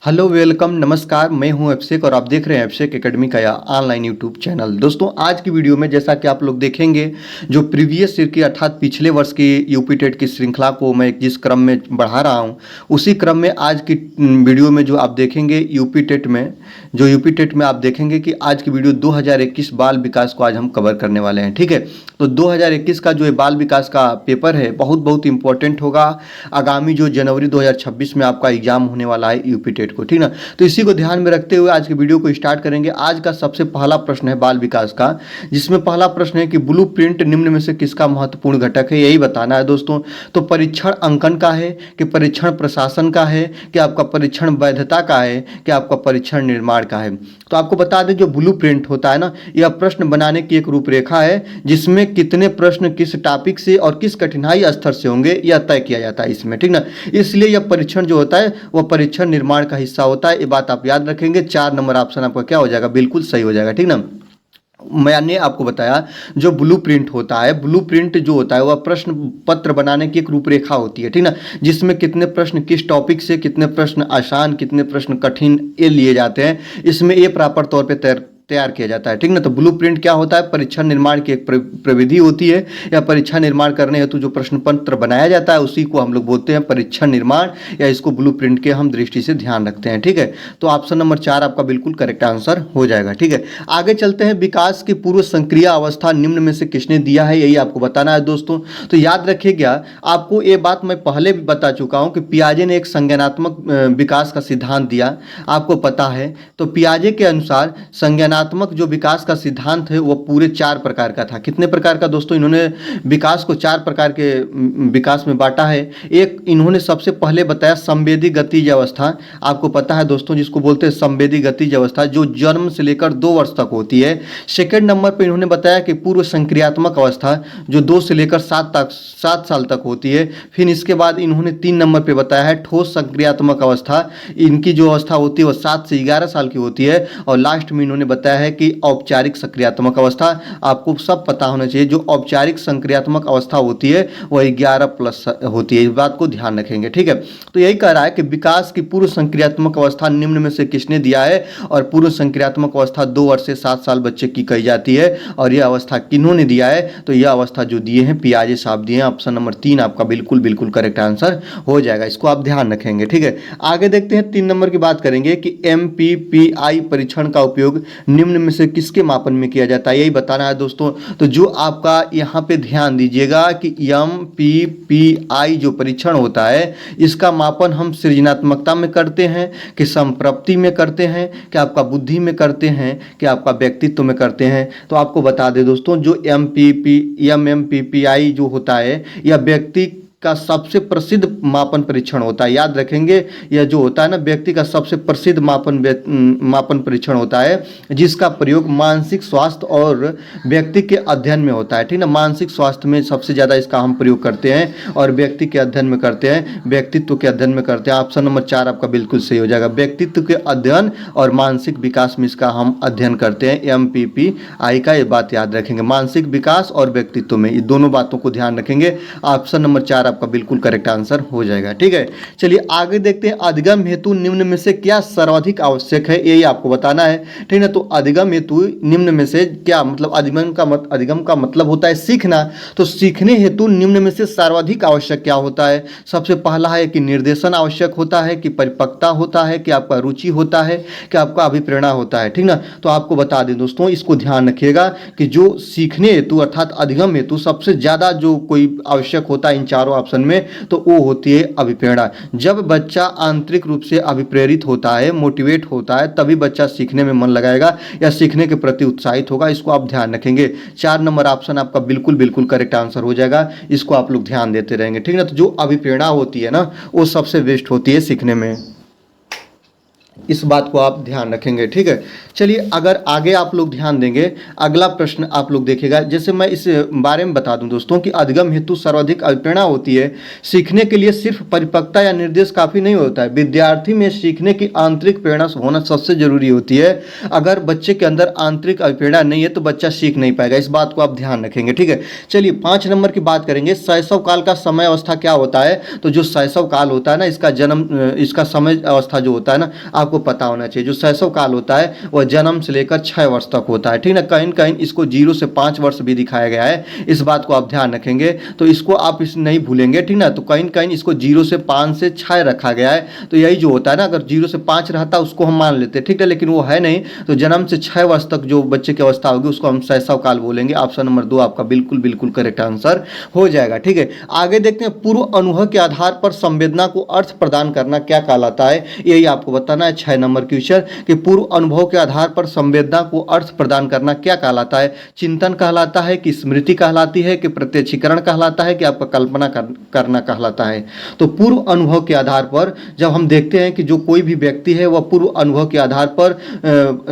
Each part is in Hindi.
हेलो वेलकम नमस्कार। मैं हूं अभिषेक और आप देख रहे हैं अभिषेक एकेडमी का यह ऑनलाइन यूट्यूब चैनल। दोस्तों आज की वीडियो में जैसा कि आप लोग देखेंगे जो प्रीवियस ईयर की अर्थात पिछले वर्ष की यूपी टेट की श्रृंखला को मैं जिस क्रम में बढ़ा रहा हूं उसी क्रम में आज की वीडियो में जो आप देखेंगे यूपी टेट में आप देखेंगे कि आज की वीडियो 2021 बाल विकास को आज हम कवर करने वाले हैं। ठीक है, तो 2021 का जो ये बाल विकास का पेपर है बहुत इंपॉर्टेंट होगा। आगामी जो जनवरी 2026 में आपका एग्जाम होने वाला है यूपी टेट को, ठीक ना। तो इसी को ध्यान में रखते हुए आज की वीडियो को स्टार्ट करेंगे। आज का सबसे पहला प्रश्न है बाल विकास का, जिसमें पहला प्रश्न है कि ब्लूप्रिंट निम्न में से किसका महत्वपूर्ण घटक है, यही बताना है दोस्तों। तो परीक्षण अंकन का है कि परीक्षण प्रशासन का है कि आपका परीक्षण वैधता का है कि आपका परीक्षण निर्माण का है। तो आपको बता दें जो ब्लूप्रिंट होता है ना, यह प्रश्न बनाने की एक रूपरेखा है जिसमें कितने प्रश्न किस टॉपिक से और किस कठिनाई स्तर से होंगे यह तय किया जाता है इसमें, ठीक ना। इसलिए यह परीक्षण जो होता है वह परीक्षण निर्माण का हिस्सा होता है। ये बात आप याद रखेंगे। 4 नंबर ऑप्शन आपका क्या हो जाएगा, बिल्कुल सही हो जाएगा, ठीक ना। मैंने आपको बताया जो ब्लूप्रिंट होता है, ब्लूप्रिंट जो होता है वह प्रश्न पत्र बनाने की एक रूपरेखा होती है, ठीक ना, जिसमें कितने प्रश्न किस टॉपिक से, कितने प्रश्न आसान, कितने प्रश्न कठिन, ये लिए जाते हैं। इसमें ये प्रॉपर तौर पे तैयार किया जाता है, ठीक ना। तो ब्लूप्रिंट क्या होता है, परीक्षण निर्माण की एक प्रविधि होती है या परीक्षा निर्माण करने हेतु जो प्रश्न पत्र बनाया जाता है उसी को हम लोग बोलते हैं परीक्षण निर्माण, या इसको ब्लूप्रिंट के हम दृष्टि से ध्यान रखते हैं, ठीक है। तो ऑप्शन नंबर 4 आपका बिल्कुल करेक्ट आंसर हो जाएगा, ठीक है। आगे चलते हैं, विकास की पूर्व संक्रिय अवस्था निम्न में से किसने दिया है, यही आपको बताना है दोस्तों। तो याद रखिएगा, आपको ये बात मैं पहले भी बता चुका हूँ कि पियाजे ने एक संज्ञानात्मक विकास का सिद्धांत दिया, आपको पता है। तो पियाजे के अनुसार संज्ञानात्मक जो विकास का सिद्धांत है वो पूरे 4 प्रकार का था। कितने प्रकार का दोस्तों, इन्होंने विकास को 4 प्रकार के विकास में बांटा है। एक इन्होंने सबसे पहले बताया संवेदी गतिज अवस्था, आपको पता है दोस्तों, जिसको बोलते हैं संवेदी गतिज अवस्था, जो जन्म से लेकर 2 वर्ष तक होती है। सेकेंड नंबर पर इन्होंने बताया कि पूर्व संक्रियात्मक अवस्था, जो 2 से लेकर 7 साल तक होती है। फिर इसके बाद इन्होंने 3 नंबर पर बताया है ठोस संक्रियात्मक अवस्था, इनकी जो अवस्था होती है वह 7 से 11 साल की होती है। और लास्ट में इन्होंने बताया है कि औपचारिक सक्रियात्मक अवस्था, आपको सब पता होना चाहिए, जो औपचारिक संक्रियात्मक अवस्था होती है वह 11+ होती है। इस बात को ध्यान रखेंगे, ठीक है। तो यही कह रहा है कि विकास की पूर्व संक्रियात्मक अवस्था निम्न में से किसने दिया है, और पूर्व संक्रियात्मक अवस्था 2 वर्ष से 7 साल बच्चे की कही जाती है। और यह अवस्था किन्होंने दिया है, तो यह अवस्था जो दिए हैं पियाजे साहब दिए हैं। ऑप्शन नंबर 3 आपका बिल्कुल करेक्ट आंसर हो जाएगा, इसको आप ध्यान रखेंगे, ठीक है। आगे देखते हैं 3 नंबर की बात करेंगे कि MPPI परीक्षण का उपयोग निम्न में से किसके मापन में किया जाता है, यही बताना है दोस्तों। तो जो आपका यहाँ पे ध्यान दीजिएगा कि MPPI जो परीक्षण होता है इसका मापन हम सृजनात्मकता में करते हैं कि संप्रप्ति में करते हैं कि आपका बुद्धि में करते हैं कि आपका व्यक्तित्व में करते हैं। तो आपको बता दें दोस्तों, जो MPPI जो होता है यह व्यक्ति का सबसे प्रसिद्ध मापन परीक्षण होता है। याद रखेंगे, यह जो होता है ना व्यक्ति का सबसे प्रसिद्ध मापन परीक्षण होता है, जिसका प्रयोग मानसिक स्वास्थ्य और व्यक्ति के अध्ययन में होता है, ठीक ना। मानसिक स्वास्थ्य में सबसे ज़्यादा इसका हम प्रयोग करते हैं और व्यक्ति के अध्ययन में करते हैं, व्यक्तित्व के अध्ययन में करते हैं। ऑप्शन नंबर 4 आपका बिल्कुल सही हो जाएगा। व्यक्तित्व के अध्ययन और मानसिक विकास में इसका हम अध्ययन करते हैं MPPI का, ये बात याद रखेंगे। मानसिक विकास और व्यक्तित्व में, ये दोनों बातों को ध्यान रखेंगे। ऑप्शन नंबर 4 आपका बिल्कुल करेक्ट आंसर हो जाएगा, ठीक है। चलिए आगे देखते हैं, अधिगम हेतु निम्न में से क्या सर्वाधिक आवश्यक है, यही आपको बताना है, ठीक है। तो अधिगम हेतु निम्न में से क्या मतलब, अधिगम का मतलब होता है सीखना। तो सीखने हेतु निम्न में से सर्वाधिक आवश्यक क्या होता है। सबसे पहला है कि निर्देशन आवश्यक होता है, कि परिपक्वता होता है, कि आपका रुचि होता है, कि आपका अभिप्रेरणा होता है, ठीक ना। तो आपको बता दें दोस्तों, इसको ध्यान रखिएगा कि जो सीखने हेतु अर्थात अधिगम हेतु सबसे ज्यादा जो कोई आवश्यक होता है इन चारों ऑप्शन में, तो वो होती है अभिप्रेरणा। जब बच्चा आंतरिक रूप से अभिप्रेरित होता है, मोटिवेट होता है, तभी बच्चा सीखने में मन लगाएगा या सीखने के प्रति उत्साहित होगा। इसको आप ध्यान रखेंगे। 4 नंबर ऑप्शन आपका बिल्कुल करेक्ट आंसर हो जाएगा, इसको आप लोग ध्यान देते रहेंगे, ठीक है ना। तो जो अभिप्रेरणा होती है ना वो सबसे बेस्ट होती है सीखने में। इस बात को आप ध्यान रखेंगे। ठीक है, चलिए अगर आगे आप लोग ध्यान देंगे, अगला प्रश्न आप लोग देखिएगा। जैसे मैं इस बारे में बता दूं दोस्तों कि अधिगम हेतु सर्वाधिक अभिप्रेरणा होती है। सीखने के लिए सिर्फ परिपक्वता या निर्देश काफ़ी नहीं होता है, विद्यार्थी में सीखने की आंतरिक प्रेरणा होना सबसे जरूरी होती है। अगर बच्चे के अंदर आंतरिक अभिप्रेरणा नहीं है तो बच्चा सीख नहीं पाएगा, इस बात को आप ध्यान रखेंगे। ठीक है, चलिए 5 नंबर की बात करेंगे। शैशव काल का समय अवस्था क्या होता है? तो जो शैशव काल होता है ना, इसका समय अवस्था जो होता है ना, आपको पता होना चाहिए। जो शैशव काल होता है वह जन्म से लेकर 6 वर्ष तक होता है। ठीक ना, कहीं कहीं इसको 0 से 5 वर्ष भी दिखाया गया है, इस बात को आप ध्यान रखेंगे। तो इसको आप इस नहीं भूलेंगे। ठीक ना, तो कहीं कहीं इसको 0 से 5 से 6 रखा गया है। तो यही जो होता है ना, अगर 0 से 5 रहता उसको हम मान लेते, ठीक है, लेकिन वो है नहीं। तो जन्म से 6 वर्ष तक जो बच्चे की अवस्था होगी उसको हम शैशव काल बोलेंगे। ऑप्शन नंबर 2 आपका बिल्कुल बिल्कुल करेक्ट आंसर हो जाएगा। ठीक है, आगे देखते हैं। पूर्व अनुभव के आधार पर संवेदना को अर्थ प्रदान करना क्या कहलाता है? यही आपको बताना है 6 नंबर क्वेश्चन कि पूर्व अनुभव के आधार पर संवेदना को अर्थ प्रदान करना क्या कहलाता है? चिंतन कहलाता है कि स्मृति कहलाती है कि प्रत्यक्षीकरण कहलाता है कि आपका कल्पना करना कहलाता है? तो पूर्व अनुभव के आधार पर जब हम देखते हैं कि जो कोई भी व्यक्ति है वह पूर्व अनुभव के आधार पर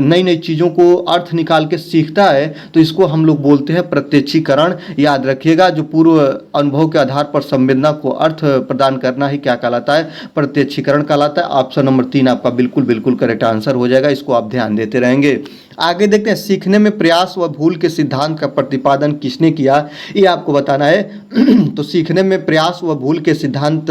नई नई चीज़ों को अर्थ निकाल के सीखता है, तो इसको हम लोग बोलते हैं प्रत्यक्षीकरण। याद रखिएगा, जो पूर्व अनुभव के आधार पर संवेदना को अर्थ प्रदान करना ही क्या कहलाता है? प्रत्यक्षीकरण कहलाता है। ऑप्शन नंबर 3 आपका बिल्कुल बिल्कुल करेक्ट आंसर हो जाएगा, इसको आप ध्यान देते रहेंगे। आगे देखते हैं। सीखने में प्रयास व भूल के सिद्धांत का प्रतिपादन किसने किया? ये आपको बताना है। तो सीखने में प्रयास व भूल के सिद्धांत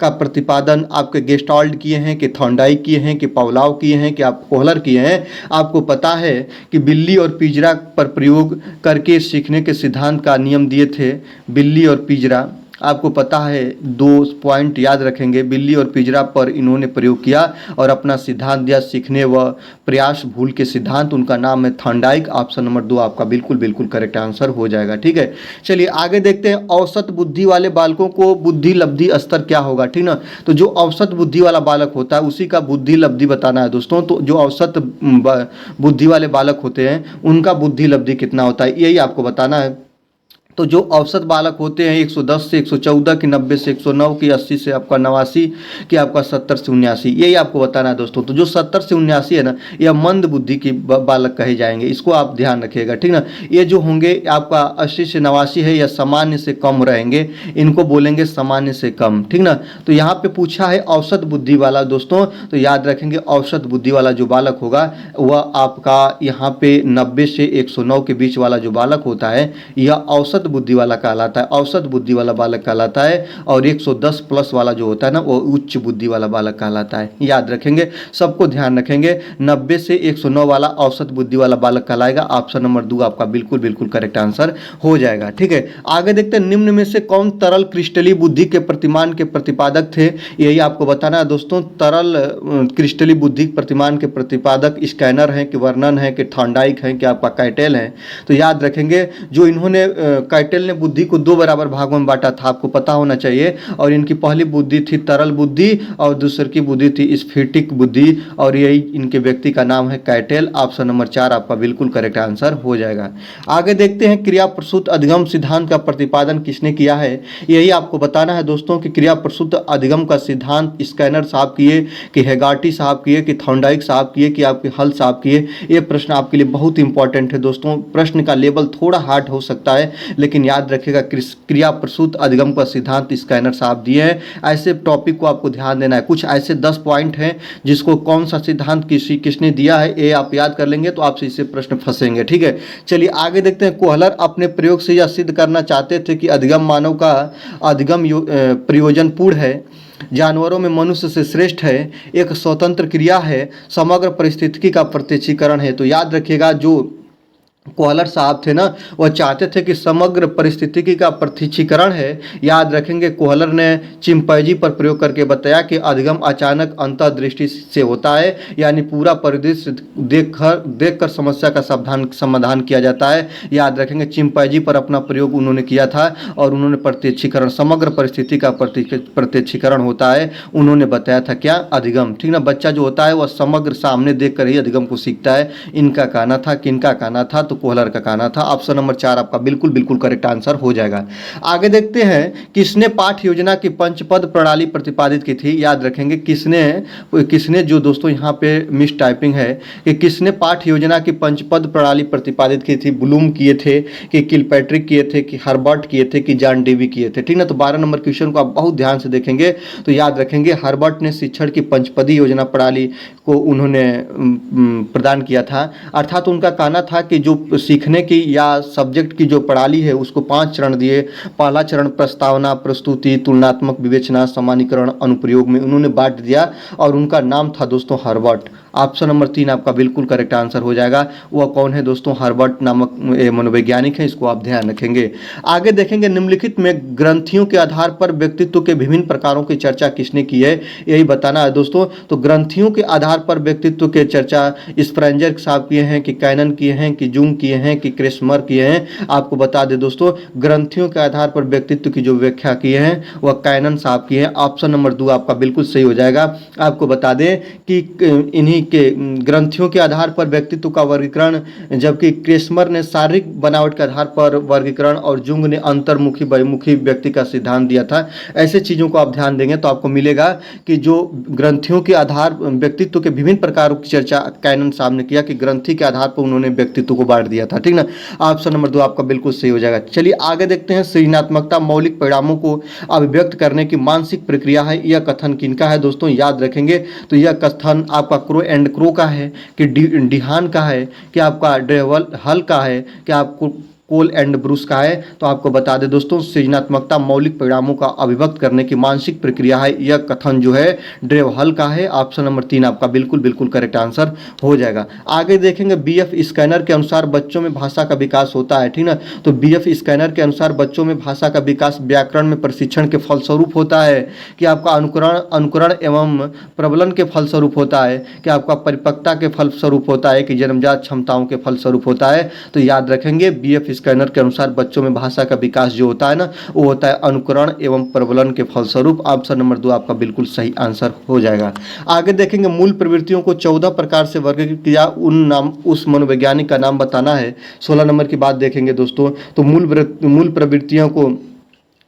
का प्रतिपादन आपके गेस्टाल्ट किए हैं कि थॉर्नडाइक किए हैं कि पावलोव किए हैं कि आप कोहलर किए हैं? आपको पता है कि बिल्ली और पिंजरा पर प्रयोग करके सीखने के सिद्धांत का नियम दिए थे। बिल्ली और पिंजरा, आपको पता है 2 पॉइंट याद रखेंगे। बिल्ली और पिंजरा पर इन्होंने प्रयोग किया और अपना सिद्धांत दिया, सीखने व प्रयास भूल के सिद्धांत। उनका नाम है थॉर्नडाइक। ऑप्शन नंबर 2 आपका बिल्कुल बिल्कुल करेक्ट आंसर हो जाएगा। ठीक है, चलिए आगे देखते हैं। औसत बुद्धि वाले बालकों को बुद्धि लब्धि स्तर क्या होगा? ठीक ना, तो जो औसत बुद्धि वाला बालक होता है उसी का बुद्धि लब्धि बताना है दोस्तों। तो जो औसत बुद्धि वाले बालक होते हैं उनका बुद्धि लब्धि कितना होता है, यही आपको बताना है। तो जो औसत बालक होते हैं 110 से 114 की, 90 से 109 की, 80 से आपका 89 की, आपका 70 से 79, यही आपको बताना है दोस्तों। तो जो 70 से 79 है ना, यह मंद बुद्धि के बालक कहे जाएंगे, इसको आप ध्यान रखिएगा। ठीक ना, ये जो होंगे आपका 80 से 89 है, यह सामान्य से कम रहेंगे, इनको बोलेंगे सामान्य से कम। ठीक ना, तो यहाँ पे पूछा है औसत बुद्धि वाला दोस्तों, तो याद रखेंगे औसत बुद्धि वाला जो बालक होगा वह आपका यहाँ पे 90 से 109 के बीच वाला जो बालक होता है यह औसत बुद्धि वाला कहलाता है। औसत बुद्धि वाला बालक कहलाता है। और 110 प्लस वाला जो होता है ना वो उच्च बुद्धि वाला बालक कहलाता है। याद रखेंगे, सबको ध्यान रखेंगे। 90 से 109 वाला औसत बुद्धि वाला बालक कहलाएगा। ऑप्शन नंबर 2 आपका बिल्कुल बिल्कुल करेक्ट आंसर हो जाएगा। ठीक है, आगे देखते हैं। निम्न में से कौन तरल क्रिस्टलीय बुद्धि के प्रतिमान के प्रतिपादक थे? यही आपको बताना है दोस्तों। तरल क्रिस्टलीय बुद्धि प्रतिमान के प्रतिपादक स्कैनर हैं कि वर्नन है कि थॉर्नडाइक है कि आपका कैटेल है? तो याद रखेंगे, जो इन्होंने कैटेल ने बुद्धि को 2 बराबर भागों में बांटा था, आपको पता होना चाहिए। और इनकी पहली बुद्धि थी तरल बुद्धि और दूसरी की बुद्धि थी स्फटिक बुद्धि, और यही इनके व्यक्ति का नाम है कैटेल। ऑप्शन नंबर 4 आपका बिल्कुल करेक्ट आंसर हो जाएगा। आगे देखते हैं। क्रिया प्रसूत अधिगम सिद्धांत का प्रतिपादन किसने किया है? यही आपको बताना है दोस्तों कि क्रिया प्रसूत अधिगम का सिद्धांत स्कैनर साहब किए कि हेगार्टी साहब किए कि थॉर्नडाइक साहब किए कि आपके हल साहब किए? ये प्रश्न आपके लिए बहुत इंपॉर्टेंट है दोस्तों। प्रश्न का लेवल थोड़ा हार्ड हो सकता है, लेकिन याद रखिएगा क्रिया प्रसूत अधिगम का सिद्धांत स्कैनर साहब दिए हैं। ऐसे टॉपिक को आपको ध्यान देना है। कुछ ऐसे 10 पॉइंट हैं जिसको कौन सा सिद्धांत किसने दिया है ये आप याद कर लेंगे तो आपसे इससे प्रश्न फंसेंगे। ठीक है, चलिए आगे देखते हैं। कोहलर अपने प्रयोग से यह सिद्ध करना चाहते थे कि अधिगम मानव का अधिगम प्रयोजनपूर्ण है, जानवरों में मनुष्य से श्रेष्ठ है, एक स्वतंत्र क्रिया है, समग्र परिस्थिति का प्रत्यक्षीकरण है। तो याद रखिएगा, जो कोहलर साहब थे ना वह चाहते थे कि समग्र परिस्थितिकी का प्रत्यक्षीकरण है। याद रखेंगे, कोहलर ने चिंपैंजी पर प्रयोग करके बताया कि अधिगम अचानक अंतर्दृष्टि से होता है, यानी पूरा परिदृश्य देखकर समस्या का समाधान किया जाता है। याद रखेंगे, चिंपैंजी पर अपना प्रयोग उन्होंने किया था और उन्होंने प्रत्यक्षीकरण, समग्र परिस्थिति का प्रत्यक्षीकरण होता है, उन्होंने बताया था क्या? अधिगम। ठीक ना, बच्चा जो होता है वह समग्र सामने देख कर ही अधिगम को सीखता है। इनका कहना था, किनका कहना था? तो कोहलर का कहना था। ऑप्शन नंबर 4 आपका बिल्कुल बिल्कुल करेक्ट आंसर हो जाएगा। आगे देखते हैं किसने पाठ्य योजना की पंचपद प्रणाली प्रतिपादित की थी। याद रखेंगे किसने जो दोस्तों यहाँ पे मिस टाइपिंग है कि किसने पाठ्य योजना की पंचपद प्रणाली प्रतिपादित की थी। ब्लूम किए थे कि किलपैट्रिक किए थे कि हर्बर्ट किए थे कि जॉन डेवी किए थे। ठीक ना, तो 12 नंबर क्वेश्चन को आप बहुत ध्यान से देखेंगे तो याद रखेंगे हर्बर्ट ने शिक्षण की पंचपदी योजना प्रणाली को उन्होंने प्रदान किया था। अर्थात उनका कहना था कि जो सीखने की या सब्जेक्ट की जो प्रणाली है उसको 5 चरण दिए। पहला चरण प्रस्तावना, प्रस्तुति, तुलनात्मक विवेचना, सामान्यीकरण, अनुप्रयोग में उन्होंने बांट दिया और उनका नाम था दोस्तों हर्बर्ट। ऑप्शन नंबर 3 आपका बिल्कुल करेक्ट आंसर हो जाएगा। वह कौन है दोस्तों? हर्बर्ट नामक मनोवैज्ञानिक है, इसको आप ध्यान रखेंगे। आगे देखेंगे निम्नलिखित में ग्रंथियों के आधार पर व्यक्तित्व के विभिन्न प्रकारों की चर्चा किसने की है, यही बताना है दोस्तों। तो ग्रंथियों के आधार पर व्यक्तित्व के चर्चा स्प्रेंजर साहब किए हैं कि कैनन किए हैं कि जूंग किए हैं कि क्रेस्मर किए हैं। आपको बता दें दोस्तों ग्रंथियों के आधार पर व्यक्तित्व की जो व्याख्या किए हैं वह कैनन साहब की है। ऑप्शन नंबर 2 आपका बिल्कुल सही हो जाएगा। आपको बता दें कि इन्हीं के ग्रंथियों के आधार पर व्यक्तित्व का वर्गीकरण, जबकि क्रेस्मर ने शारीरिक बनावट के आधार पर वर्गीकरण और जुंग ने अंतर्मुखी बहिर्मुखी व्यक्ति का सिद्धांत दिया था। ऐसे चीज़ों को आप ध्यान देंगे तो आपको मिलेगा कि जो ग्रंथियों के आधार व्यक्तित्व के विभिन्न प्रकारों की चर्चा कैनन साहब ने किया कि ग्रंथि के आधार पर उन्होंने व्यक्तित्व को बांट दिया था। ठीक ना, ऑप्शन नंबर 2 आपका बिल्कुल सही हो जाएगा। चलिए आगे देखते हैं सृजनात्मकता मौलिक परिणामों को अभिव्यक्त करने की मानसिक प्रक्रिया है। यह कथन किनका है दोस्तों? याद रखेंगे तो यह कथन आपका क्रो एंड क्रो का है कि डिहान का है कि आपका ड्रेवल हल का है कि आपको कोल एंड ब्रूस का है। तो आपको बता दें दोस्तों सृजनात्मकता मौलिक परिणामों का अभिव्यक्त करने की मानसिक प्रक्रिया है। यह कथन जो है ड्रेव हल का है। ऑप्शन नंबर 3 आपका बिल्कुल बिल्कुल करेक्ट आंसर हो जाएगा। आगे देखेंगे बीएफ स्कैनर के अनुसार बच्चों में भाषा का विकास होता है। ठीक ना, तो बीएफ स्कैनर के अनुसार बच्चों में भाषा का विकास व्याकरण में प्रशिक्षण के फलस्वरूप होता है कि आपका अनुकरण एवं प्रबलन के फलस्वरूप होता है कि आपका परिपक्वता के फलस्वरूप होता है कि जन्मजात क्षमताओं के फलस्वरूप होता है। तो याद रखेंगे बीएफ स्कैनर के अनुसार बच्चों में भाषा का विकास जो होता है ना वो होता है अनुकरण एवं प्रबलन के फलस्वरूप। ऑप्शन नंबर 2 आपका बिल्कुल सही आंसर हो जाएगा। आगे देखेंगे मूल प्रवृत्तियों को 14 प्रकार से वर्गीकृत किया उस मनोवैज्ञानिक का नाम बताना है। 16 नंबर की बात देखेंगे दोस्तों तो मूल प्रवृत्तियों को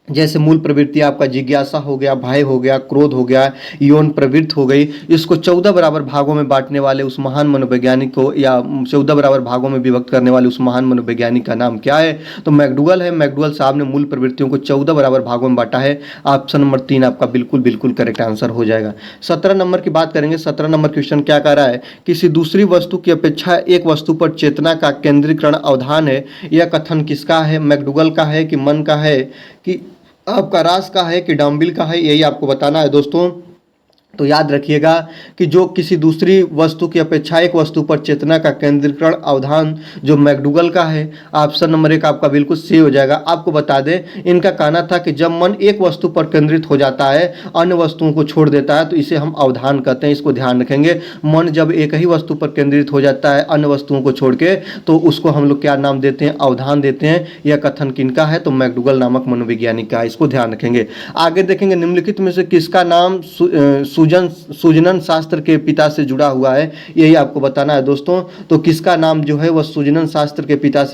जैसे मूल प्रवृत्ति आपका जिज्ञासा हो गया, भय हो गया, क्रोध हो गया, यौन प्रवृत्ति हो गई, इसको 14 बराबर भागों में बांटने वाले उस महान मनोवैज्ञानिक को या 14 बराबर भागों में विभक्त करने वाले उस महान मनोवैज्ञानिक का नाम क्या है? तो मैकडूगल है। मैकडूगल साहब ने मूल प्रवृत्तियों को 14 बराबर भागों में बांटा है। ऑप्शन नंबर 3 आपका बिल्कुल बिल्कुल करेक्ट आंसर हो जाएगा। 17 नंबर की बात करेंगे। 17 नंबर क्वेश्चन क्या कह रहा है? किसी दूसरी वस्तु की अपेक्षा एक वस्तु पर चेतना का केंद्रीकरण अवधान है। यह कथन किसका है? मैकडूगल का है कि मन का है कि आपका रास का है कि डम्बिल का है? यही आपको बताना है दोस्तों। तो याद रखिएगा कि जो किसी दूसरी वस्तु की अपेक्षा एक वस्तु पर चेतना का केंद्रीकरण अवधान जो मैकडूगल का है। ऑप्शन नंबर 1 आपका बिल्कुल सही हो जाएगा। आपको बता दें इनका कहना था कि जब मन एक वस्तु पर केंद्रित हो जाता है अन्य वस्तुओं को छोड़ देता है तो इसे हम अवधान कहते हैं। इसको ध्यान रखेंगे। मन जब एक ही वस्तु पर केंद्रित हो जाता है अन्य वस्तुओं को छोड़ के तो उसको हम लोग क्या नाम देते हैं? अवधान देते हैं। यह कथन किनका है? तो मैकडूगल नामक मनोवैज्ञानिक का है। इसको ध्यान रखेंगे। आगे देखेंगे निम्नलिखित में से किसका नाम सूजनन शास्त्र के पिता से जुड़ा हुआ है? यही आपको बताना है दोस्तों। तो किसका नाम जो है वह सूजनन शास्त्र के पिता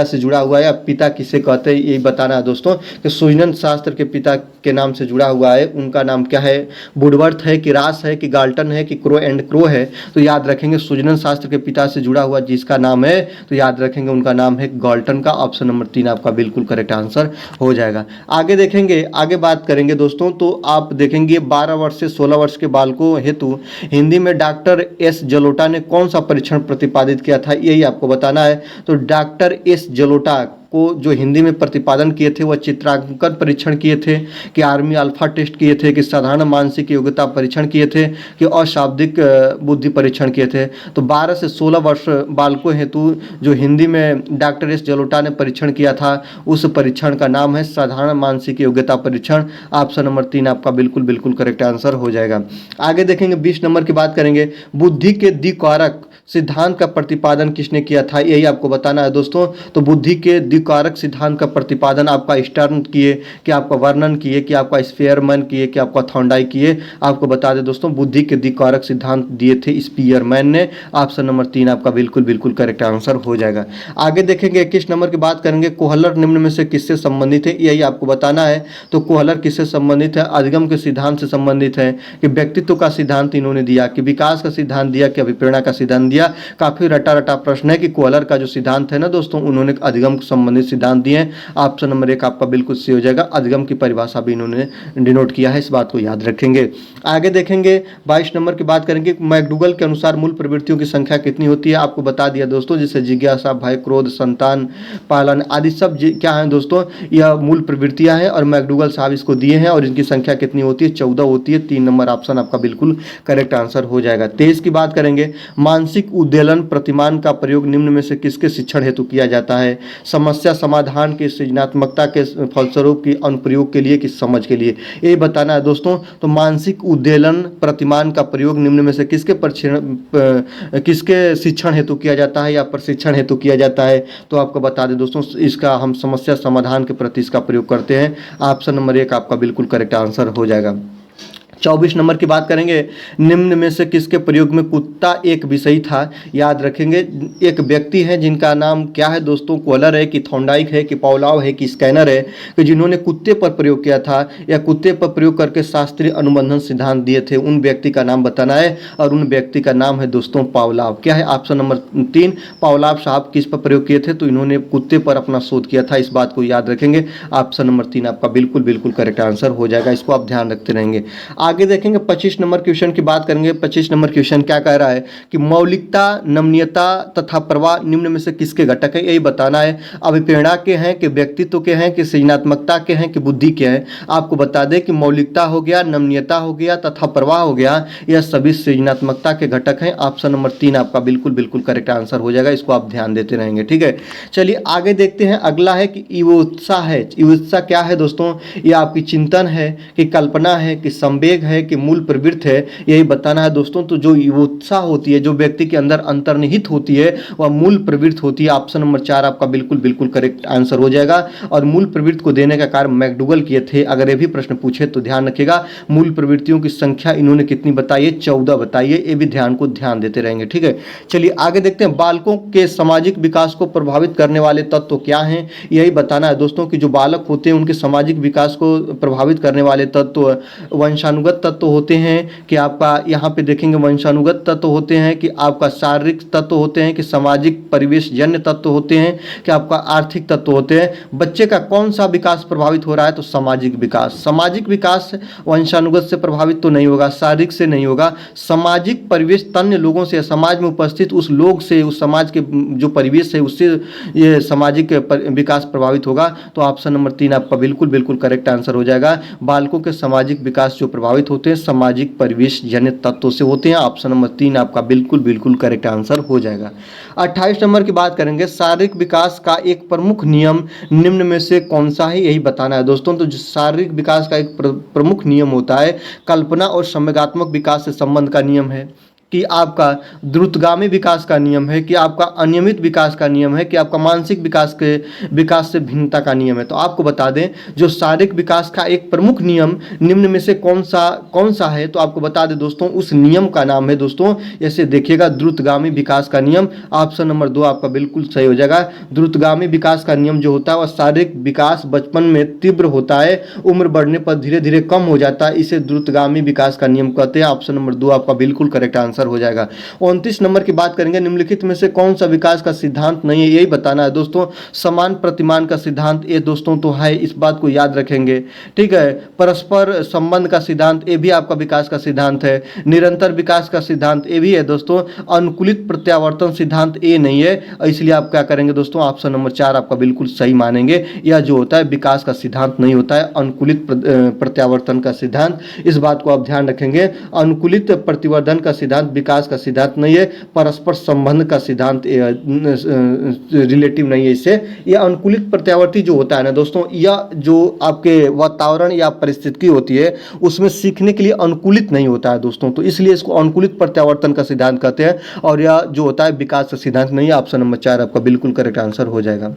से जुड़ा हुआ है या पिता किसे कहते हैं यही बताना है दोस्तों कि सूजनन शास्त्र के पिता के नाम से जुड़ा हुआ है। उनका नाम क्या है? वुडवर्थ है कि रास है कि गाल्टन है कि क्रो एंड क्रो है? तो याद रखेंगे सूजनन शास्त्र के पिता से जुड़ा हुआ जिसका नाम है तो याद रखेंगे उनका नाम है गाल्टन का। ऑप्शन नंबर 3 आपका बिल्कुल करेक्ट आंसर हो जाएगा। आगे देखेंगे, आगे बात करेंगे दोस्तों तो आप देखेंगे 12 वर्ष से 16 वर्ष के बालकों हेतु हिंदी में डॉक्टर एस जलोटा ने कौन सा परीक्षण प्रतिपादित किया था? यही आपको बताना है। तो डॉक्टर एस जलोटा को जो हिंदी में प्रतिपादन किए थे वह चित्रांकन परीक्षण किए थे कि आर्मी अल्फा टेस्ट किए थे कि साधारण मानसिक योग्यता परीक्षण किए थे कि अशाब्दिक बुद्धि परीक्षण किए थे? तो 12 से 16 वर्ष बालकों हेतु जो हिंदी में डॉक्टर एस जलोटा ने परीक्षण किया था उस परीक्षण का नाम है साधारण मानसिक योग्यता परीक्षण। ऑप्शन नंबर 3 आपका बिल्कुल बिल्कुल करेक्ट आंसर हो जाएगा। आगे देखेंगे 20 नंबर की बात करेंगे। बुद्धि के द्विकारक सिद्धांत का प्रतिपादन किसने किया था? यही आपको बताना है दोस्तों। तो बुद्धि के द्विकारक सिद्धांत का प्रतिपादन आपका स्टर्न किए, कि आपका वर्णन किए, कि आपका स्पेयरमैन किए, कि आपका थॉर्नडाई किए? आपको बता दें दोस्तों, बुद्धि के द्विकारक सिद्धांत दिए थे स्पीयरमैन ने। ऑप्शन नंबर 3 आपका बिल्कुल बिल्कुल करेक्ट आंसर हो जाएगा। आगे देखेंगे 21 नंबर की बात करेंगे, कोहलर निम्न में से किससे संबंधित है, यही आपको बताना है। तो कोहलर किससे संबंधित है? अधिगम के सिद्धांत से संबंधित है, कि व्यक्तित्व का सिद्धांत इन्होंने दिया, कि विकास का सिद्धांत दिया, कि अभिप्रेरणा का सिद्धांत दिया? काफी रटा रटा प्रश्न है कि कोहलर का जो सिद्धांत है ना दोस्तों, उन्होंने अधिगम से संबंधित सिद्धांत दिए हैं। ऑप्शन नंबर 1 आपका बिल्कुल सही हो जाएगा। अधिगम की परिभाषा भी इन्होंने डिनोट किया है, इस बात को याद रखेंगे। आगे देखेंगे 22 नंबर की बात करेंगे, मैकडूगल के अनुसार मूल प्रवृत्तियों की संख्या कितनी होती है? आपको बता दिया दोस्तों, जैसे जिज्ञासा, भय, क्रोध, संतान पालन आदि सब क्या है दोस्तों, यह मूल प्रवृत्तियां हैं और मैकडूगल साहब इसको दिए हैं। और इनकी संख्या कितनी होती है? 14 होती है। 3 नंबर ऑप्शन आपका बिल्कुल करेक्ट आंसर हो जाएगा। 23 की बात करेंगे, मानसिक उद्वेलन प्रतिमान का प्रयोग निम्न में से किसके शिक्षण हेतु किया जाता है? समस्या समाधान के, सृजनात्मकता के फलस्वरूप की, अनुप्रयोग के लिए, कि समझ के लिए? ये बताना है दोस्तों। तो मानसिक उद्वेलन प्रतिमान का प्रयोग निम्न में से किसके शिक्षण हेतु किया जाता है या प्रशिक्षण हेतु किया जाता है? तो आपको बता दें दोस्तों, इसका हम समस्या समाधान के प्रति इसका प्रयोग करते हैं। ऑप्शन नंबर 1 आपका बिल्कुल करेक्ट आंसर हो जाएगा। 24 नंबर की बात करेंगे, निम्न में से किसके प्रयोग में कुत्ता एक विषय था? याद रखेंगे, एक व्यक्ति है जिनका नाम क्या है दोस्तों, कोहलर है, कि थॉर्नडाइक है, कि पावलोव है, कि स्कैनर है, कि जिन्होंने कुत्ते पर प्रयोग किया था या कुत्ते पर प्रयोग करके शास्त्रीय अनुबंधन सिद्धांत दिए थे? उन व्यक्ति का नाम बताना है और उन व्यक्ति का नाम है दोस्तों पावलोव। क्या है? ऑप्शन नंबर 3 पावलोव साहब किस पर प्रयोग किए थे? तो इन्होंने कुत्ते पर अपना शोध किया था, इस बात को याद रखेंगे। ऑप्शन नंबर 3 आपका बिल्कुल बिल्कुल करेक्ट आंसर हो जाएगा, इसको आप ध्यान रखते रहेंगे। आगे देखेंगे 25 नंबर क्वेश्चन की बात करेंगे। 25 नंबर क्वेश्चन क्या कह रहा है कि मौलिकता, नमनीयता तथा प्रवाह निम्न में से किसके घटक है? यही बताना है। अभिप्रेरणा के हैं, कि व्यक्तित्व के हैं, कि सृजनात्मकता के हैं, कि बुद्धि के हैं? आपको बता दें कि मौलिकता हो गया, नमनीयता हो गया तथा प्रवाह हो गया, यह सभी सृजनात्मकता के घटक हैं। ऑप्शन नंबर 3 आपका बिल्कुल बिल्कुल करेक्ट आंसर हो जाएगा, इसको आप ध्यान देते रहेंगे। ठीक है, चलिए आगे देखते हैं। अगला है कि इवोत्सा है। इवोत्सा क्या है दोस्तों? यह आपकी चिंतन है, कि कल्पना है, कि संवेग है, कि मूल प्रवृत्ति है? यही बताना है दोस्तों। तो जो इवोत्सा होती है, जो व्यक्ति के अंदर अंतर्निहित होती है, वह मूल प्रवृत्ति होती है। ऑप्शन नंबर 4 आपका बिल्कुल बिल्कुल करेक्ट आंसर हो जाएगा। और मूल प्रवृत्ति को देने का कार्य मैकडूगल किए थे। अगर ये भी प्रश्न पूछे तो ध्यान रखिएगा, मूल प्रवृत्तियों की संख्या इन्होंने कितनी बताई है? 14 बताई है। ये भी ध्यान देते रहेंगे। ठीक है, चलिए आगे देखते हैं। बालकों के सामाजिक विकास को प्रभावित करने वाले तत्व क्या हैं? यही बताना है दोस्तों कि जो बालक होते हैं उनके सामाजिक विकास को प्रभावित करने वाले तत्व वंशानुगत तत्व होते हैं, कि आपका यहाँ पे देखेंगे वंशानुगत तत्व होते हैं, कि आपका शारीरिक तत्व होते हैं, कि सामाजिक परिवेश जन्य तत्व होते हैं, कि आपका आर्थिक तत्व होते हैं। बच्चे का कौन सा विकास प्रभावित हो रहा है? तो सामाजिक विकास। सामाजिक विकास वंशानुगत से प्रभावित तो नहीं होगा, शारीरिक से नहीं होगा, सामाजिक परिवेश तन्य लोगों से, समाज में उपस्थित उस लोग से, उस समाज के जो परिवेश है उससे ये सामाजिक विकास प्रभावित होगा। तो ऑप्शन नंबर 3 आपका बिल्कुल बिल्कुल करेक्ट आंसर हो जाएगा। बालकों के सामाजिक विकास जो प्रभावित होते हैं सामाजिक परिवेश जनित तत्वों से होते हैं। ऑप्शन नंबर 3 आपका बिल्कुल बिल्कुल करेक्ट आंसर हो जाएगा। 28 नंबर की बात करेंगे, शारीरिक विकास का एक प्रमुख नियम निम्न में से कौन सा है? यही बताना है दोस्तों। तो शारीरिक विकास का एक प्रमुख नियम होता है कल्पना और संवेगात्मक विकास से संबंध का नियम है, कि आपका द्रुतगामी विकास का नियम है, कि आपका अनियमित विकास का नियम है, कि आपका मानसिक विकास से भिन्नता का नियम है। तो आपको बता दें जो शारीरिक विकास का एक प्रमुख नियम निम्न में से कौन सा है? तो आपको बता दें दोस्तों, उस नियम का नाम है दोस्तों, ऐसे देखिएगा, द्रुतगामी विकास का नियम। ऑप्शन नंबर 2 आपका बिल्कुल सही हो जाएगा। द्रुतगामी विकास का नियम जो होता है वह शारीरिक विकास बचपन में तीव्र होता है, उम्र बढ़ने पर धीरे धीरे कम हो जाता है, इसे द्रुतगामी विकास का नियम कहते हैं। ऑप्शन नंबर 2 आपका बिल्कुल करेक्ट आंसर हो जाएगा। 29 नंबर की बात करेंगे, निम्नलिखित में से कौन सा विकास का सिद्धांत नहीं है? यही बताना है दोस्तों। समान प्रतिमान का सिद्धांत ये दोस्तों तो है, इस बात को याद रखेंगे। ठीक है, परस्पर संबंध का सिद्धांत ये भी आपका विकास का सिद्धांत है। निरंतर विकास का सिद्धांत ये भी है दोस्तों। अनुकूलित प्रत्यावर्तन सिद्धांत ये नहीं है, इसलिए आप क्या करेंगे दोस्तों, ऑप्शन नंबर 4 आपका बिल्कुल सही मानेंगे। यह जो होता है विकास का सिद्धांत नहीं होता है, अनुकूलित प्रत्यावर्तन का सिद्धांत, इस बात को आप ध्यान रखेंगे। अनुकूलित प्रतिवर्धन का सिद्धांत विकास का सिद्धांत नहीं है, परस्पर संबंध का सिद्धांत रिलेटिव नहीं है इससे। यह अनुकूलित प्रत्यावर्ती जो होता है ना दोस्तों, यह जो आपके वातावरण या परिस्थिति होती है उसमें सीखने के लिए अनुकूलित नहीं होता है दोस्तों, तो इसलिए इसको अनुकूलित प्रत्यावर्तन का सिद्धांत कहते हैं। और यह जो होता है विकास का सिद्धांत नहीं है। ऑप्शन नंबर 4 आपका बिल्कुल करेक्ट आंसर हो जाएगा।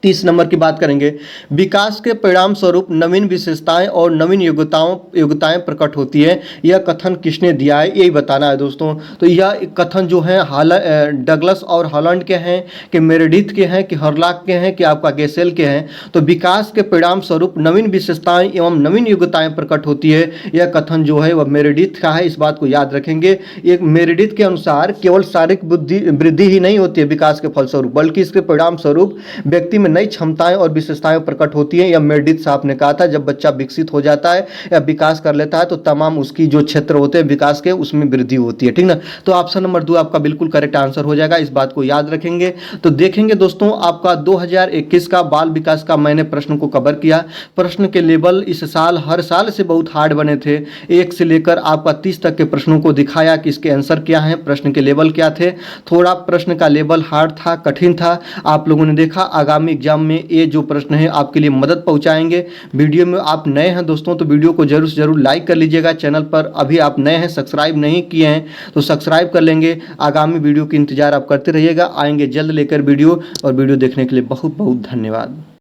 30 नंबर की बात करेंगे, विकास के परिणाम स्वरूप नवीन विशेषताएं और नवीन योग्यताएं प्रकट होती है। यह कथन किसने दिया है, यही बताना है दोस्तों। तो यह कथन जो है डगलस और हॉलैंड के हैं, कि मेरेडिथ के हैं, कि हर्लॉक के हैं, कि आपका गेसेल के हैं। तो विकास के परिणाम स्वरूप नवीन विशेषताएं एवं नवीन योग्यताएं प्रकट होती है, यह कथन जो है वह मेरेडिथ का है। इस बात को याद रखेंगे। एक मेरेडिथ के अनुसार केवल शारीरिक वृद्धि ही नहीं होती है विकास के फलस्वरूप, बल्कि इसके परिणाम स्वरूप व्यक्ति में नई क्षमताएं और विशेषताएं प्रकट होती हैं। यह मेरेडिथ साहब ने कहा था। जब बच्चा विकसित हो जाता है या विकास कर लेता है तो तमाम उसकी जो क्षेत्र होते हैं विकास के, उसमें वृद्धि होती है। ठीक ना। तो ऑप्शन नंबर 2 आपका बिल्कुल करेक्ट आंसर हो जाएगा। इस बात को याद रखेंगे। तो देखेंगे दोस्तों, आपका 2021 का बाल विकास का मैंने प्रश्न को कवर किया। प्रश्न के लेवल इस साल हर साल से बहुत हार्ड बने थे। 1 से लेकर आपका 30 तक के प्रश्नों को दिखाया कि इसके आंसर क्या है, प्रश्न के लेवल क्या थे। थोड़ा प्रश्न का लेवल हार्ड था, कठिन था। आप लोगों ने देखा आगामी एग्जाम में ये जो प्रश्न है आपके लिए मदद पहुंचाएंगे। वीडियो में आप नए हैं दोस्तों तो वीडियो को जरूर से जरूर लाइक कर लीजिएगा। चैनल पर अभी आप नए हैं, सब्सक्राइब नहीं किए हैं तो सब्सक्राइब कर लेंगे। आगामी वीडियो की इंतजार आप करते रहिएगा। आएंगे जल्द लेकर वीडियो, और वीडियो देखने के लिए बहुत बहुत धन्यवाद।